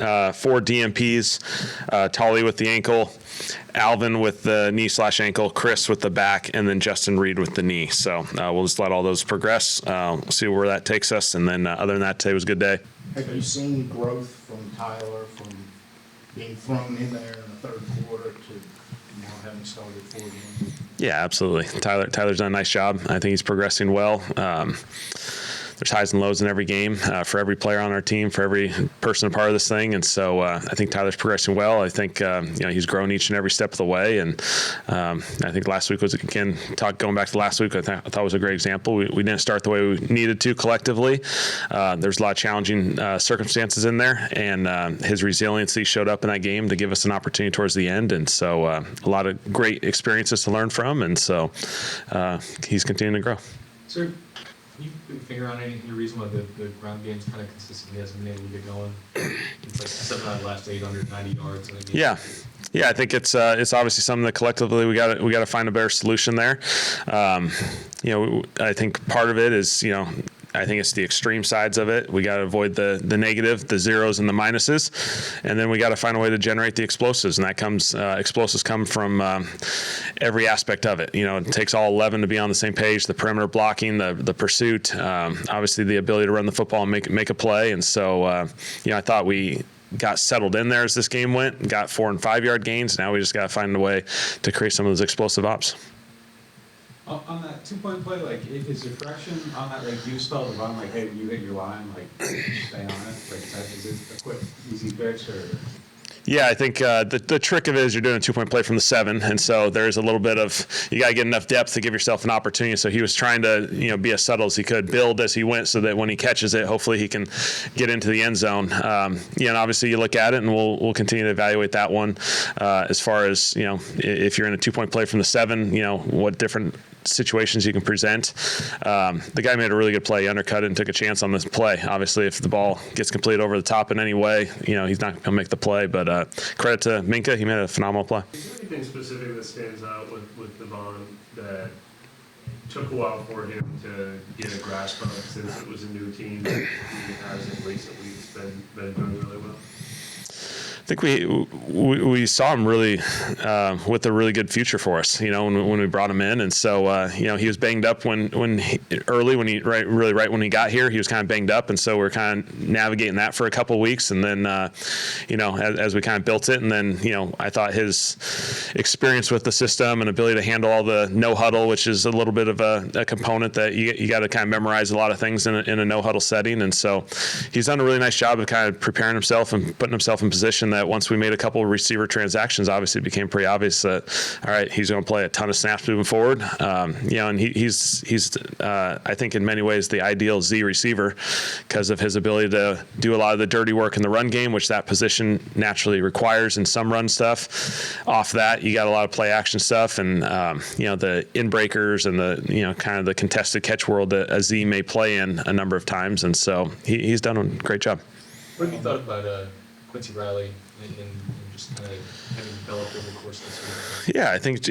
4 DMPs, Tali with the ankle, Alvin with the knee/ankle, Chris with the back, and then Justin Reid with the knee. So we'll just let all those progress. We'll see where that takes us. And then other than that, today was a good day. Have you seen growth from Tyler from being thrown in there in the third quarter to now having started 4 games? Yeah, absolutely. Tyler's done a nice job. I think he's progressing well. There's highs and lows in every game for every player on our team, for every person a part of this thing. And so I think Tyler's progressing well. I think he's grown each and every step of the way. And I think last week was, again, going back to last week, I thought it was a great example. We didn't start the way we needed to collectively. There's a lot of challenging circumstances in there. And his resiliency showed up in that game to give us an opportunity towards the end. And so a lot of great experiences to learn from. And so he's continuing to grow. Sir, can you put your finger on any reason why the ground game's kind of consistently hasn't been able to get going? It's like 7 out of the last 8 under 90 yards. Yeah, I think it's obviously something that collectively we got to find a better solution there. I think part of it is I think it's the extreme sides of it. We got to avoid the negative, the zeros and the minuses, and then we got to find a way to generate the explosives. And that comes explosives come from every aspect of it. It takes all 11 to be on the same page. The perimeter blocking, the pursuit, obviously the ability to run the football and make a play. And so I thought we got settled in there as this game went, got 4 and 5 yard gains. Now we just got to find a way to create some of those explosive ops. On that 2-point play, is your correction on that, do you spell the run, hey, when you hit your line, stay on it? Is it a quick, easy fix, or? Yeah, I think the trick of it is you're doing a 2-point play from the 7, and so there's a little bit of, you got to get enough depth to give yourself an opportunity. So he was trying to be as subtle as he could, build as he went, so that when he catches it, hopefully he can get into the end zone. And obviously you look at it, and we'll continue to evaluate that one as far as if you're in a 2-point play from the 7, what different situations you can present. The guy made a really good play. He undercut it and took a chance on this play. Obviously, if the ball gets completed over the top in any way, he's not going to make the play. But credit to Minka. He made a phenomenal play. Is there anything specific that stands out with Devaughn that took a while for him to get a grasp of since it was a new team that he has in recent weeks been doing really well? I think we saw him really with a really good future for us, when we brought him in, and so he was banged up when he got here, he was kind of banged up, and so we're kind of navigating that for a couple of weeks, and then as we kind of built it, and then I thought his experience with the system and ability to handle all the no huddle, which is a little bit of a component that you got to kind of memorize a lot of things in a no huddle setting, and so he's done a really nice job of kind of preparing himself and putting himself in position that once we made a couple of receiver transactions, obviously it became pretty obvious that, all right, he's going to play a ton of snaps moving forward. And he's I think in many ways the ideal Z receiver because of his ability to do a lot of the dirty work in the run game, which that position naturally requires in some run stuff. Off that, you got a lot of play action stuff and, the in-breakers and the, kind of the contested catch world that a Z may play in a number of times. And so he's done a great job. What have you thought about Quincy Riley and just kind of having developed over the course of this week? Yeah, I think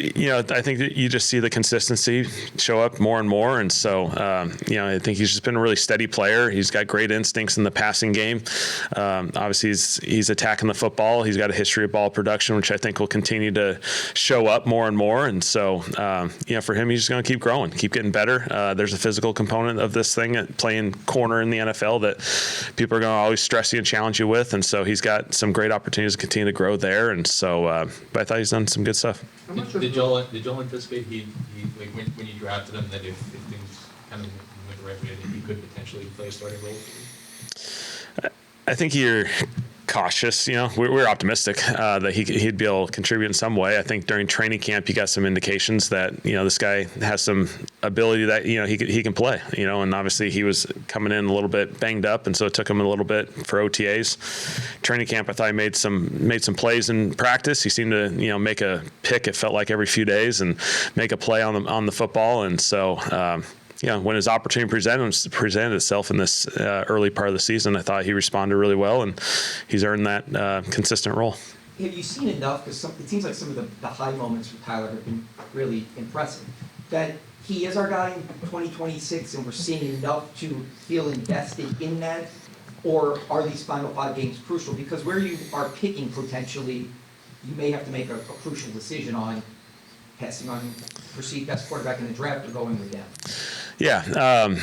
that you just see the consistency show up more and more, and so I think he's just been a really steady player. He's got great instincts in the passing game. Obviously, he's attacking the football. He's got a history of ball production, which I think will continue to show up more and more. And so, for him, he's just going to keep growing, keep getting better. There's a physical component of this thing, playing corner in the NFL, that people are going to always stress you and challenge you with. And so he's got some great opportunities to continue to grow there. And so, but I thought he's done some good stuff. Did y'all anticipate when you drafted him that if things kind of went the right way that he could potentially play a starting role? I think you're cautious. We're optimistic that he'd be able to contribute in some way. I think during training camp, you got some indications that this guy has some ability that he can play. And obviously he was coming in a little bit banged up, and so it took him a little bit for OTAs. Training camp, I thought he made some plays in practice. He seemed to make a pick. It felt like every few days and make a play on the football, and so. When his opportunity presented itself in this early part of the season, I thought he responded really well, and he's earned that consistent role. Have you seen enough, because it seems like some of the high moments from Tyler have been really impressive, that he is our guy in 2026 and we're seeing enough to feel invested in that? Or are these final 5 games crucial? Because where you are picking potentially, you may have to make a crucial decision on passing on perceived best quarterback in the draft or going with them. Yeah.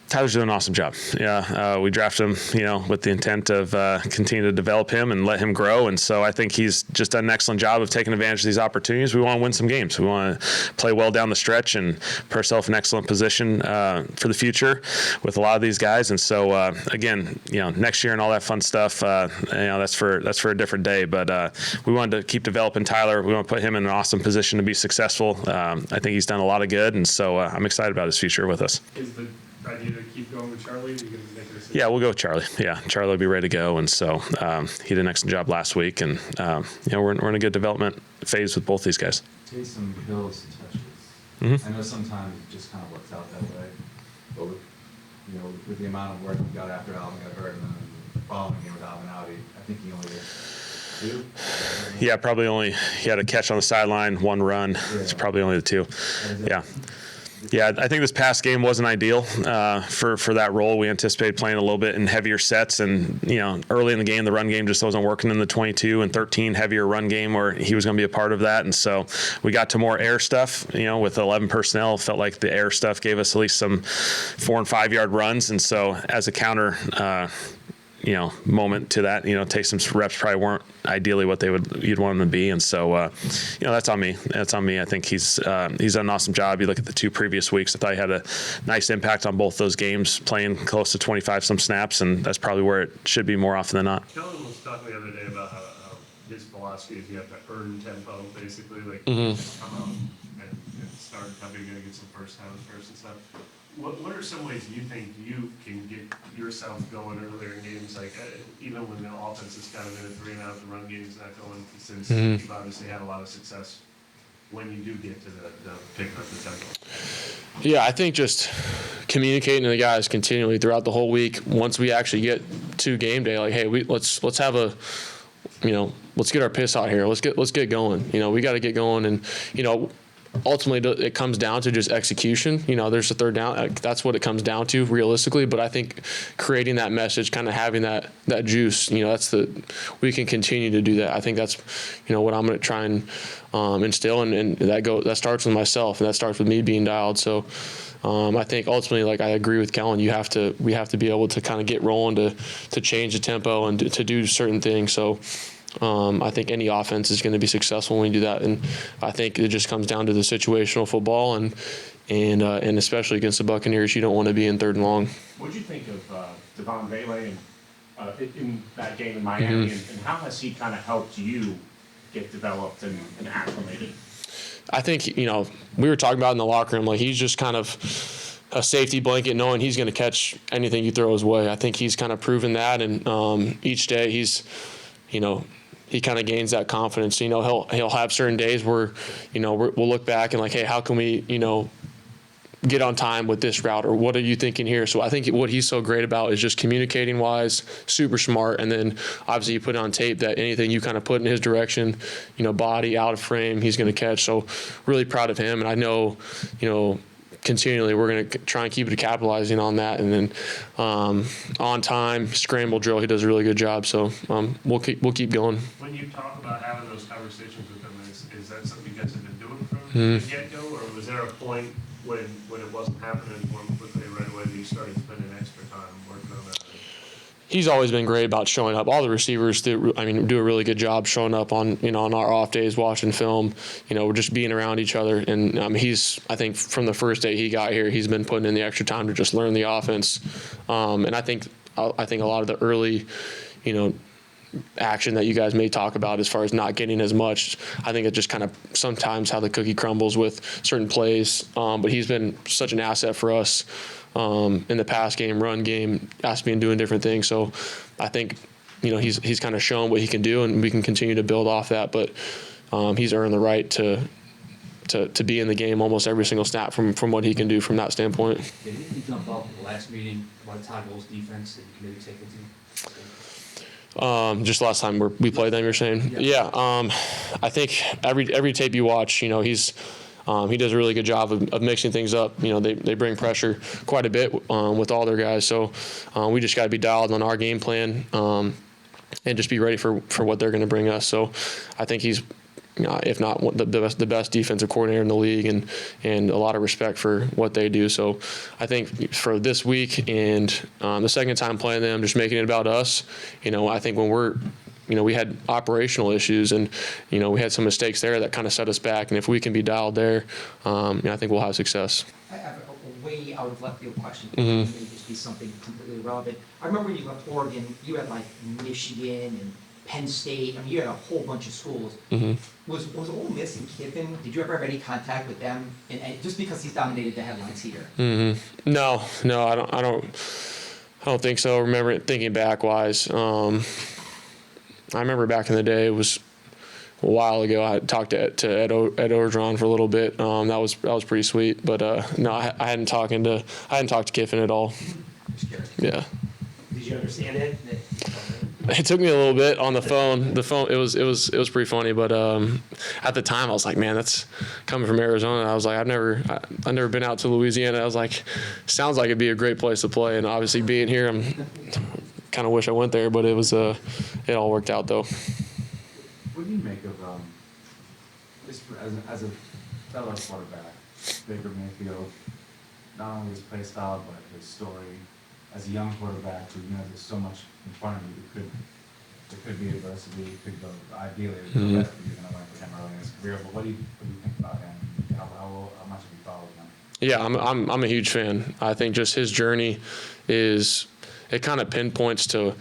Tyler's doing an awesome job. Yeah, we drafted him, with the intent of continuing to develop him and let him grow. And so I think he's just done an excellent job of taking advantage of these opportunities. We want to win some games. We want to play well down the stretch and put ourselves in an excellent position for the future with a lot of these guys. And so again, next year and all that fun stuff, that's for a different day. But we wanted to keep developing Tyler. We want to put him in an awesome position to be successful. I think he's done a lot of good, and so I'm excited about his future with us. Is the idea to keep going with Charlie? Are you going to make a decision? Yeah, we'll go with Charlie. Yeah, Charlie will be ready to go. And so he did an excellent job last week. And, we're in a good development phase with both these guys. Taysom Hill's touches. Mm-hmm. I know sometimes it just kind of works out that way. But with the amount of work we got after Alvin got hurt and then the following game with Alvin out, I think he only did 2. Yeah, probably only he had a catch on the sideline, 1 run. Yeah. It's probably only the 2. Yeah. Yeah, I think this past game wasn't ideal for that role. We anticipated playing a little bit in heavier sets, and early in the game, the run game just wasn't working in the 22 and 13 heavier run game where he was going to be a part of that. And so we got to more air stuff. With 11 personnel, felt like the air stuff gave us at least some 4 and 5 yard runs. And so as a counter, moment to that, Taysom's reps probably weren't ideally what you'd want them to be. And so, that's on me. That's on me. I think he's done an awesome job. You look at the 2 previous weeks, I thought he had a nice impact on both those games, playing close to 25 some snaps, and that's probably where it should be more often than not. Kellen was talking the other day about how his philosophy is you have to earn tempo, basically, like come out and start probably going to get some first downs first and stuff. What are some ways you think you can get yourself going earlier in games, like even when the offense is kind of in a 3 and out, the run game's not going, since you've obviously had a lot of success when you do get to the picking up the tempo? Yeah, I think just communicating to the guys continually throughout the whole week. Once we actually get to game day, like, hey, let's have a, let's get our piss out here. Let's get going. We got to get going, and ultimately it comes down to just execution. There's a 3rd down. That's what it comes down to realistically. But I think creating that message, kind of having that juice, we can continue to do that. I think that's, what I'm going to try and instill, and that starts with myself, and that starts with me being dialed. So I think ultimately, like, I agree with Kellen, we have to be able to kind of get rolling to change the tempo and to do certain things. So I think any offense is going to be successful when we do that, and I think it just comes down to the situational football, and especially against the Buccaneers, you don't want to be in 3rd and long. What did you think of Devaughn Vele in that game in Miami, and how has he kind of helped you get developed and acclimated? I think we were talking about in the locker room, like, he's just kind of a safety blanket, knowing he's going to catch anything you throw his way. I think he's kind of proven that, and each day he's he kind of gains that confidence. He'll have certain days where, we'll look back and like, hey, how can we, get on time with this route, or what are you thinking here? So I think what he's so great about is just communicating wise, super smart. And then obviously you put it on tape that anything you kind of put in his direction, body out of frame, he's going to catch. So really proud of him. And I know, continually we're going to try and keep it capitalizing on that. And then on time scramble drill, he does a really good job. So we'll keep going. When you talk about having those conversations with them, is that something you guys have been doing from the get-go, or was there a point when it wasn't happening more quickly right away that you started spending extra time working on that? He's always been great about showing up. All the receivers do a really good job showing up on our off days, watching film, we're just being around each other. And I think from the first day he got here, he's been putting in the extra time to just learn the offense. And I think a lot of the early, action that you guys may talk about as far as not getting as much, I think it's just kind of sometimes how the cookie crumbles with certain plays. But he's been such an asset for us in the pass game, run game, asked me and doing different things. So I think, he's kind of shown what he can do, and we can continue to build off that. But he's earned the right to be in the game almost every single snap from what he can do from that standpoint. Did anything jump up at the last meeting about Todd Bowles' defense that you can maybe take into? Just last time we played them, you're saying? Yeah. I think every tape you watch, he's he does a really good job of mixing things up. They bring pressure quite a bit with all their guys. So we just got to be dialed on our game plan and just be ready for what they're going to bring us. So I think he's, if not the best defensive coordinator in the league, and a lot of respect for what they do. So I think for this week and the second time playing them, just making it about us, I think when we had operational issues and, we had some mistakes there that kind of set us back. And if we can be dialed there, I think we'll have success. I have a way out of left field question. Mhm. It may just be something completely irrelevant. I remember when you left Oregon, you had like Michigan and Penn State. I mean, you had a whole bunch of schools. Mm-hmm. Was Ole Miss and Kiffin, did you ever have any contact with them? And just because he's dominated the headlines here. Mm-hmm. No, I don't think so. Remember thinking back wise. I remember back in the day, it was a while ago, I talked to Ed Orgeron for a little bit. That was pretty sweet. But no, I hadn't talked to Kiffin at all. Just curious. Yeah. Did you understand it? It took me a little bit on the phone. It was pretty funny, but at the time I was like, man, that's coming from Arizona. I was like, I've never been out to Louisiana. I was like, sounds like it'd be a great place to play. And obviously being here, I'm kind of wish I went there, but it was it all worked out though. What do you make of just as a fellow quarterback, Baker Mayfield, not only his play style but his story as a young quarterback who there's so much in front of you. There could be adversity. You could go ideally the best you're going to win for him early in his career. But what do you think about him? How much have you followed him? Yeah, I'm a huge fan. I think just his journey it kind of pinpoints to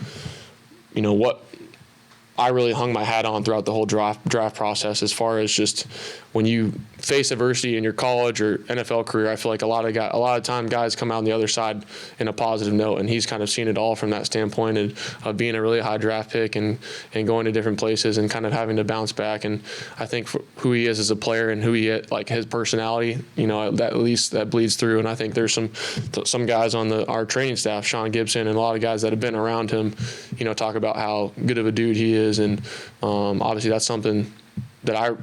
what I really hung my hat on throughout the whole draft process, as far as just when you face adversity in your college or NFL career. I feel like a lot of time guys come out on the other side in a positive note, and he's kind of seen it all from that standpoint of being a really high draft pick and going to different places and kind of having to bounce back. And I think for who he is as a player and who he is, like his personality, that at least that bleeds through. And I think there's some guys on our training staff, Sean Gibson, and a lot of guys that have been around him, talk about how good of a dude he is. And obviously that's something that I,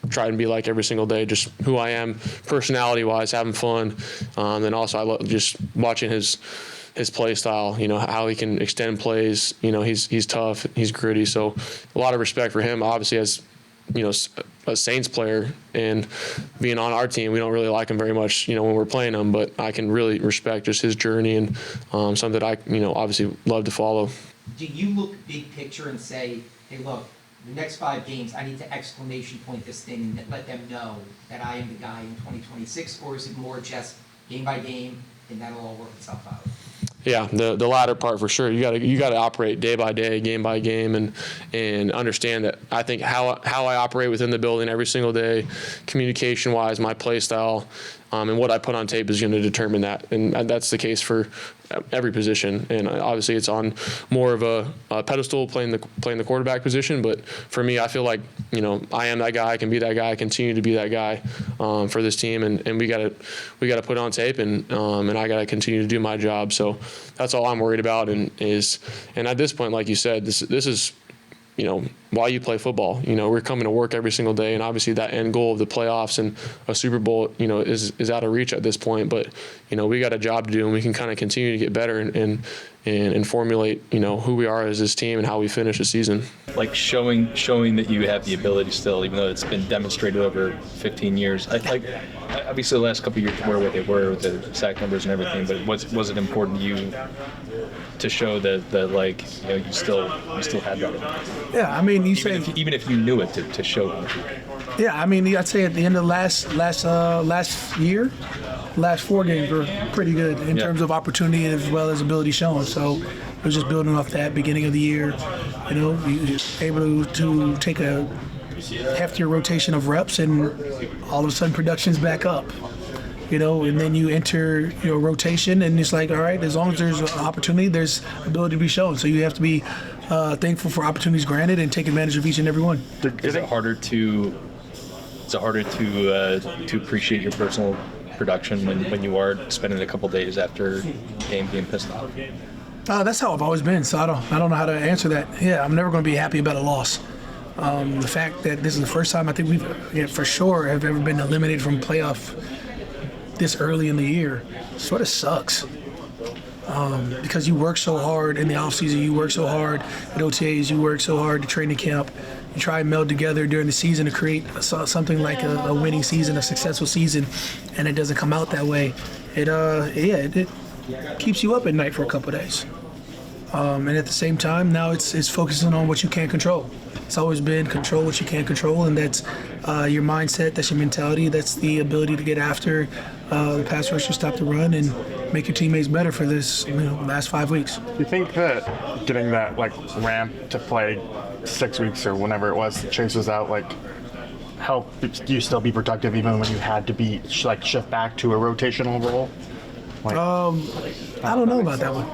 try and be like every single day, just who I am, personality-wise, having fun. And also I love just watching his play style, how he can extend plays. He's tough, he's gritty. So a lot of respect for him. Obviously, as a Saints player and being on our team, we don't really like him very much, when we're playing him. But I can really respect just his journey and something that I, obviously love to follow. Do you look big picture and say, hey, look, the next 5 games, I need to exclamation point this thing and let them know that I am the guy in 2026? Or is it more just game by game and that'll all work itself out? Yeah, the latter part for sure. You got to operate day by day, game by game, and understand that. I think how I operate within the building every single day, communication wise, my play style, and what I put on tape is going to determine that, and that's the case for every position. And obviously, it's on more of a pedestal playing the quarterback position. But for me, I feel like I am that guy. I can be that guy. I continue to be that guy for this team, and we got to put it on tape, and I got to continue to do my job. So that's all I'm worried about, and at this point, like you said, this is why you play football. We're coming to work every single day, and obviously that end goal of the playoffs and a Super Bowl, is out of reach at this point. But we got a job to do, and we can kind of continue to get better and formulate who we are as this team and how we finish the season. Like showing that you have the ability still, even though it's been demonstrated over 15 years. Obviously the last couple of years were what they were with the sack numbers and everything, but was it important to you to show that you still had that? Yeah, I mean, even if you knew it, to show them. Yeah, I mean, I'd say at the end of last year, last 4 games were pretty good in terms of opportunity as well as ability shown. So we're just building off that beginning of the year. You're able to take a heftier rotation of reps, and all of a sudden production's back up. And then you enter your rotation, and it's like, all right, as long as there's an opportunity, there's ability to be shown. So you have to be thankful for opportunities granted and take advantage of each and every one. Is it harder to appreciate your personal production when you are spending a couple days after game being pissed off? That's how I've always been. So I don't know how to answer that. Yeah, I'm never going to be happy about a loss. The fact that this is the first time I think we've, for sure, have ever been eliminated from playoff this early in the year sort of sucks. Because you work so hard in the offseason, you work so hard at OTAs, you work so hard at training camp. You try and meld together during the season to create something like a winning season, a successful season, and it doesn't come out that way. It keeps you up at night for a couple of days. And at the same time, now it's focusing on what you can't control. It's always been control what you can't control, and that's your mindset, that's your mentality, that's the ability to get after the pass rusher, stop the run, and make your teammates better for this last 5 weeks. Do you think that getting that ramp to play 6 weeks or whenever it was Chase was out helped you still be productive even when you had to be shift back to a rotational role? I don't know about that one.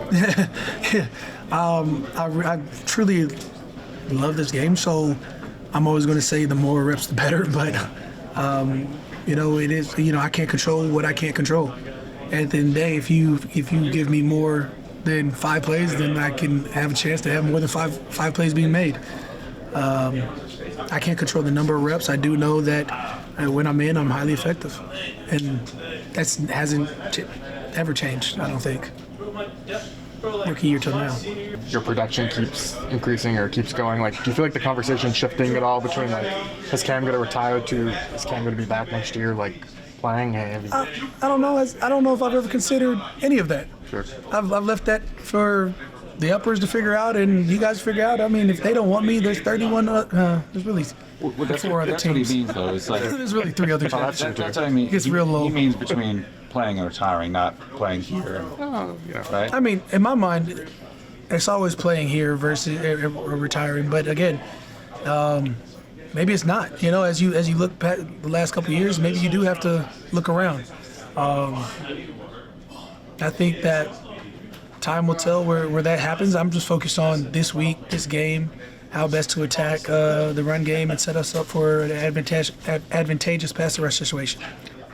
I truly love this game, so I'm always going to say the more reps the better, but it is, I can't control what I can't control. At the end of the day, if you give me more than 5 plays, then I can have a chance to have more than five plays being made. I can't control the number of reps. I do know that when I'm in, I'm highly effective, and that hasn't ever changed, I don't think. Rookie year till now. Your production keeps increasing or keeps going. Do you feel like the conversation's shifting at all between is Cam going to retire to is Cam going to be back next year playing? I don't know. I don't know if I've ever considered any of that. Sure. I've left that for the uppers to figure out, and you guys figure out. I mean, if they don't want me, there's 31. There's really that's 4 other what teams. he means, though. It's There's really 3 other teams. That's what I mean. It gets real low. He means between playing and retiring, not playing here. Right? I mean, in my mind, it's always playing here versus retiring. But again, maybe it's not. As you look back the last couple of years, maybe you do have to look around. I think that time will tell where that happens. I'm just focused on this week, this game, how best to attack the run game and set us up for an advantageous pass rush situation.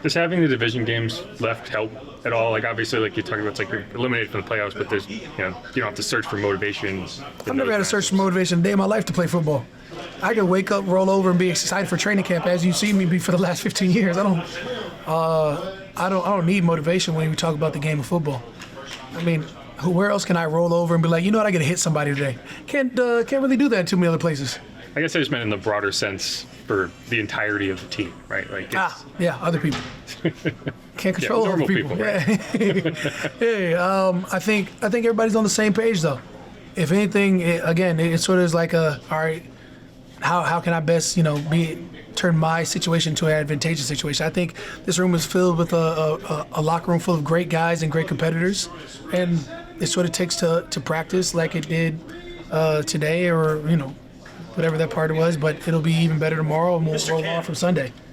Does having the division games left help at all? Obviously, you're talking about, you're eliminated from the playoffs, but there's, you don't have to search for motivation. I've never had to search for motivation a day in my life to play football. I can wake up, roll over, and be excited for training camp, as you've seen me be for the last 15 years. I don't need motivation when we talk about the game of football. I mean, where else can I roll over and be like, I got to hit somebody today? Can't really do that in too many other places. I guess I just meant in the broader sense for the entirety of the team, right? Yeah, other people. Can't control other people. Right? I think everybody's on the same page, though. If anything, it sort of is all right, how can I best, turn my situation into an advantageous situation? I think this room is filled with a locker room full of great guys and great competitors, and it sort of takes to practice like it did today, or whatever that part was, but it'll be even better tomorrow, and we'll roll on from Sunday.